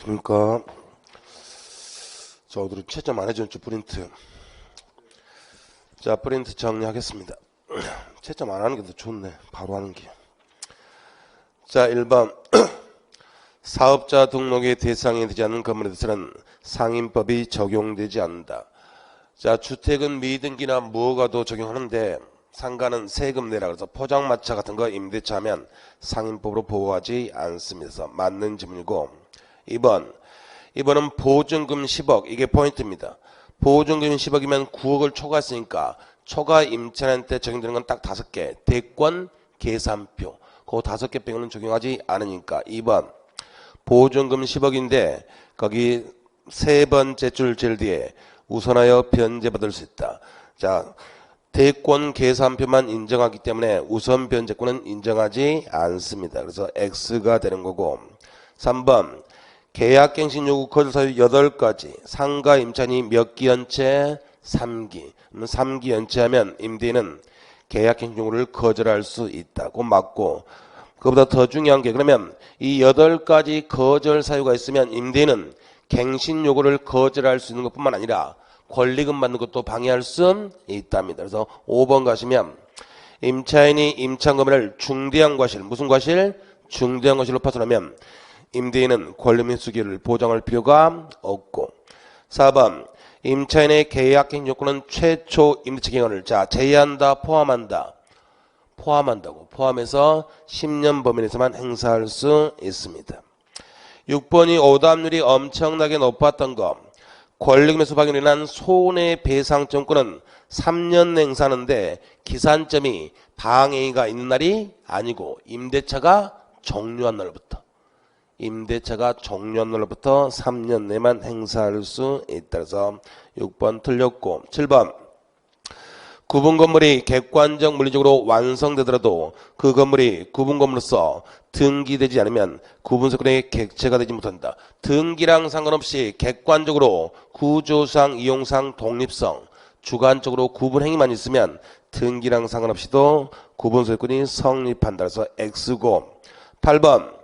안녕하십니까. 자, 오늘은 채점 안 해준 프린트. 자, 프린트 정리하겠습니다. 채점 안 하는 게 더 좋네. 바로 하는 게. 자, 1번. 사업자 등록의 대상이 되지 않는 건물에 대해서는 상인법이 적용되지 않는다. 자, 주택은 미등기나 무허가도 적용하는데 상가는 세금 내라 그래서 포장마차 같은 거 임대차 하면 상인법으로 보호하지 않습니다. 그래서 맞는 질문이고 2번은 보증금 10억 이게 포인트입니다. 보증금 10억이면 9억을 초과했으니까 초과 임차인 때 적용되는 건 딱 5개 대권 계산표 그 5개 빼고는 적용하지 않으니까 2번 보증금 10억인데 거기 세 번째 줄 제일 뒤에 우선하여 변제받을 수 있다. 자, 대권 계산표만 인정하기 때문에 우선 변제권은 인정하지 않습니다. 그래서 X가 되는 거고 3번 계약갱신 요구 거절 사유 8가지 상가 임차인이 몇 기 연체? 3기. 3기 연체하면 임대인은 계약갱신 요구를 거절할 수 있다고 맞고 그보다 더 중요한 게 그러면 이 8가지 거절 사유가 있으면 임대인은 갱신 요구를 거절할 수 있는 것뿐만 아니라 권리금 받는 것도 방해할 수 있답니다. 그래서 5번 가시면 임차인이 임차인 금액을 중대한 과실, 무슨 과실? 중대한 과실로 파손하면 임대인은 권리금 횟수기를 보장할 필요가 없고 4번 임차인의 계약갱신 요건은 최초 임대차 기간을 자 제한한다 포함한다. 포함한다고. 포함해서 10년 범위 내에서만 행사할 수 있습니다. 6번이 오답률이 엄청나게 높았던 거. 권리금에서 발견이 난 손해배상증권은 3년 행사하는데 기산점이 방해가 있는 날이 아니고 임대차가 종료한 날부터 3년 내만 행사할 수 있다. 그래서 6번 틀렸고 7번 구분 건물이 객관적 물리적으로 완성되더라도 그 건물이 구분 건물로서 등기되지 않으면 구분세권의 객체가 되지 못한다. 등기랑 상관없이 객관적으로 구조상, 이용상, 독립성, 주관적으로 구분 행위만 있으면 등기랑 상관없이도 구분세권이 성립한다. 그래서 X고 8번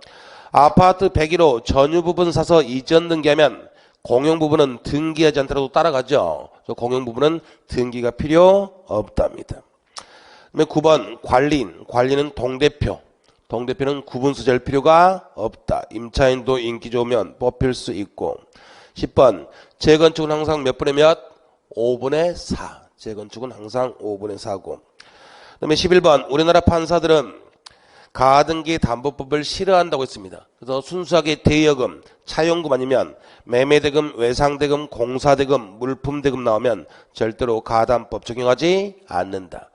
아파트 101호 전유 부분 사서 이전 등기하면 공용 부분은 등기하지 않더라도 따라가죠. 공용 부분은 등기가 필요 없답니다. 그다음에 9번 관리는 동대표. 동대표는 구분서 될 필요가 없다. 임차인도 인기 좋으면 뽑힐 수 있고 10번 재건축은 항상 몇 분의 몇? 5분의 4. 재건축은 항상 5분의 4고 그다음에 11번 우리나라 판사들은 가등기 담보법을 싫어한다고 했습니다. 그래서 순수하게 대여금, 차용금 아니면 매매대금, 외상대금, 공사대금, 물품대금 나오면 절대로 가담법 적용하지 않는다.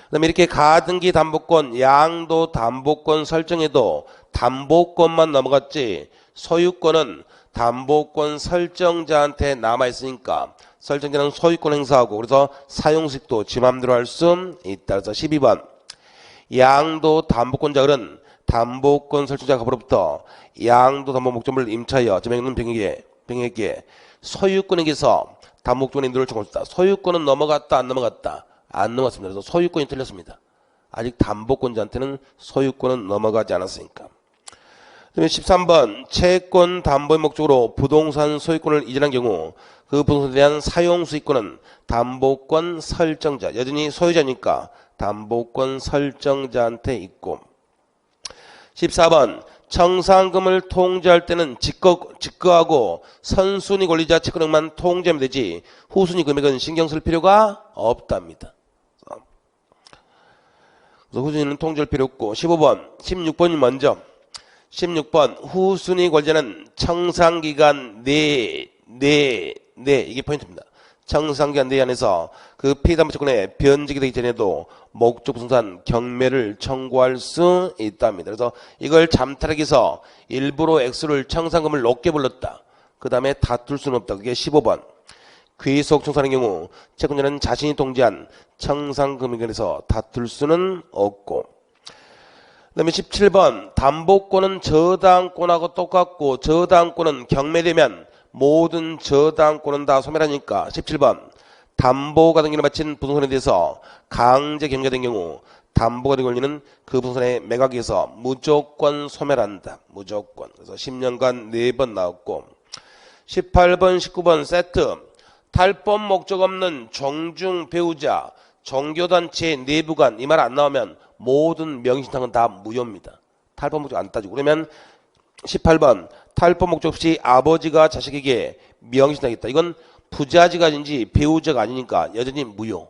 그 다음에 이렇게 가등기 담보권, 양도 담보권 설정해도 담보권만 넘어갔지 소유권은 담보권 설정자한테 남아있으니까 설정자는 소유권 행사하고 그래서 사용식도 지 맘대로 할 수 있다. 그래서 12번 양도 담보권자들은 담보권 설정자 가부로부터 양도 담보 목적물을 임차하여 점액는 병에게 소유권에게서 담보 목적물의 인도를 청구했다. 소유권은 넘어갔다 안 넘어갔다? 안 넘어갔습니다. 그래서 소유권이 틀렸습니다. 아직 담보권자한테는 소유권은 넘어가지 않았으니까. 그다음에 13번 채권 담보의 목적으로 부동산 소유권을 이전한 경우 그 부동산에 대한 사용 수익권은 담보권 설정자 여전히 소유자니까 담보권 설정자한테 있고 14번 청산금을 통제할 때는 직거하고 선순위 권리자 채권액만 통제하면 되지 후순위 금액은 신경 쓸 필요가 없답니다. 그래서 후순위는 통제할 필요 없고 15번 16번이 먼저 16번 후순위 권리자는 청산기간 내 이게 포인트입니다. 청산기간 내 안에서 그 피담보채권에 변직이 되기 전에도 목적 부동산 경매를 청구할 수 있답니다. 그래서 이걸 잠탈하기해서 일부러 액수를 청산금을 높게 불렀다. 그 다음에 다툴 수는 없다. 그게 15번. 귀속 청산의 경우 채권자는 자신이 통지한 청산금액에 대해서 다툴 수는 없고 그 다음에 17번 담보권은 저당권하고 똑같고 저당권은 경매되면 모든 저당권은 다 소멸하니까 17번 담보가 등기를 마친 부동산에 대해서 강제 경매된 경우 담보가 된 권리는 그 부동산의 매각에서 무조건 소멸한다. 무조건. 그래서 10년간 4번 나왔고 18번, 19번 세트. 탈법 목적 없는 정중 배우자, 종교단체 내부간 이 말 안 나오면 모든 명의신탁은 다 무효입니다. 탈법 목적 안 따지고. 그러면 18번 탈법 목적 없이 아버지가 자식에게 명의신탁했다. 이건 부자지가 아닌지 배우자가 아니니까 여전히 무효.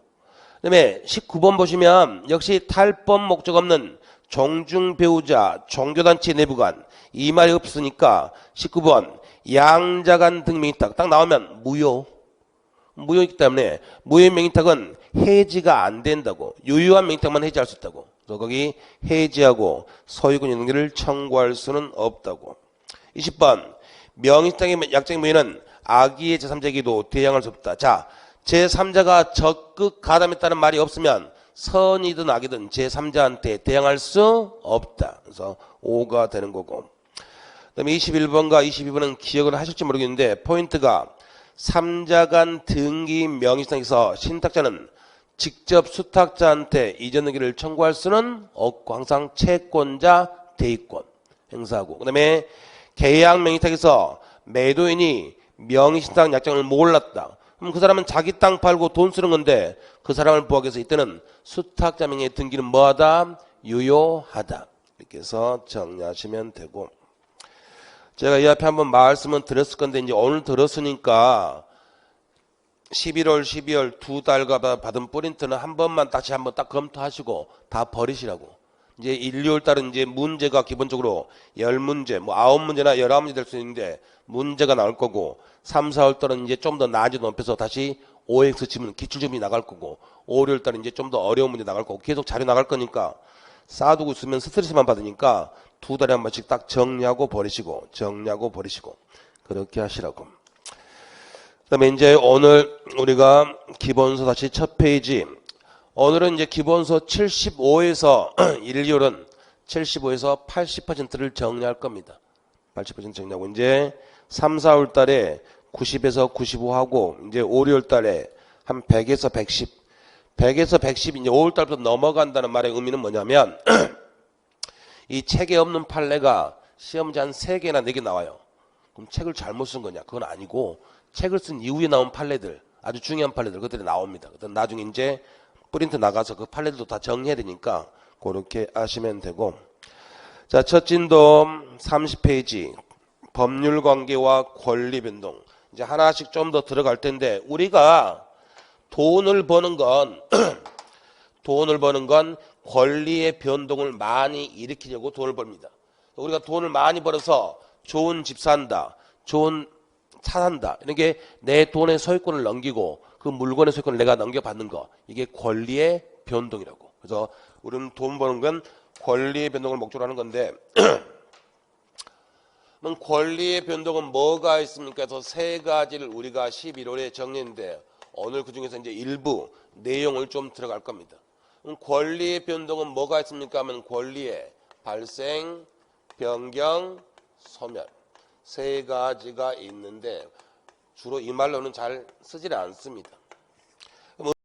그 다음에 19번 보시면 역시 탈법 목적 없는 정중 배우자, 종교단체 내부간 이 말이 없으니까 19번 양자간 등 명의탁 딱 나오면 무효. 무효이기 때문에 무효 명의탁은 해지가 안 된다고. 유효한 명의탁만 해지할 수 있다고. 그래서 거기 해지하고 소유권 연기를 청구할 수는 없다고. 20번 명의탁의 약정의 무효는 악의의 제3자에게도 대항할 수 없다. 자, 제3자가 적극 가담했다는 말이 없으면 선이든 악이든 제3자한테 대항할 수 없다. 그래서 5가 되는 거고. 그 다음에 21번과 22번은 기억을 하실지 모르겠는데 포인트가 3자 간 등기 명의신탁에서 신탁자는 직접 수탁자한테 이전 등기를 청구할 수는 없고 항상 채권자 대의권 행사하고. 그 다음에 계약 명의탁에서 매도인이 명의신탁 약정을 몰랐다. 그럼 그 사람은 자기 땅 팔고 돈 쓰는 건데 그 사람을 보호하기 위해서 이때는 수탁자 명의 등기는 뭐하다? 유효하다. 이렇게 해서 정리하시면 되고. 제가 이 앞에 한번 말씀은 드렸을 건데 이제 오늘 들었으니까 11월, 12월 두 달가 받은 프린트는 한 번만 다시 한번 딱 검토하시고 다 버리시라고. 이제 1, 2월 달은 이제 문제가 기본적으로 10문제, 뭐 9문제나 19문제 될 수 있는데 문제가 나올 거고 3, 4월 달은 이제 좀 더 난이도 높여서 다시 OX 지문 기출점이 나갈 거고 5, 6월 달은 이제 좀 더 어려운 문제 나갈 거고 계속 자료 나갈 거니까 쌓아두고 있으면 스트레스만 받으니까 두 달에 한 번씩 딱 정리하고 버리시고 그렇게 하시라고. 그 다음에 이제 오늘 우리가 기본서 다시 첫 페이지. 오늘은 이제 기본서 75에서 1, 2월은 75에서 80%를 정리할 겁니다. 80% 정리하고 이제 3, 4월 달에 90에서 95하고 이제 5, 6월 달에 한 100에서 110. 100에서 110 이제 5월 달부터 넘어간다는 말의 의미는 뭐냐면 이 책에 없는 판례가 시험지 한 3개나 4개 나와요. 그럼 책을 잘못 쓴 거냐? 그건 아니고 책을 쓴 이후에 나온 판례들, 아주 중요한 판례들 그들이 나옵니다. 그때 나중에 이제 프린트 나가서 그 판례들도 다 정리해야 되니까 그렇게 하시면 되고. 자, 첫 진도 30페이지 법률 관계와 권리 변동. 이제 하나씩 좀 더 들어갈 텐데 우리가 돈을 버는 건 권리의 변동을 많이 일으키려고 돈을 벌입니다. 우리가 돈을 많이 벌어서 좋은 집 산다, 좋은 차 산다. 이런 게 내 돈의 소유권을 넘기고 그 물건의 소유권을 내가 넘겨받는 거. 이게 권리의 변동이라고. 그래서 우리는 돈 버는 건 권리의 변동을 목적으로 하는 건데 그럼 권리의 변동은 뭐가 있습니까? 그래서 3가지를 우리가 11월에 정리했는데 오늘 그중에서 이제 일부 내용을 좀 들어갈 겁니다. 권리의 변동은 뭐가 있습니까? 하면 권리의 발생, 변경, 소멸 3가지가 있는데 주로 이 말로는 잘 쓰지 않습니다.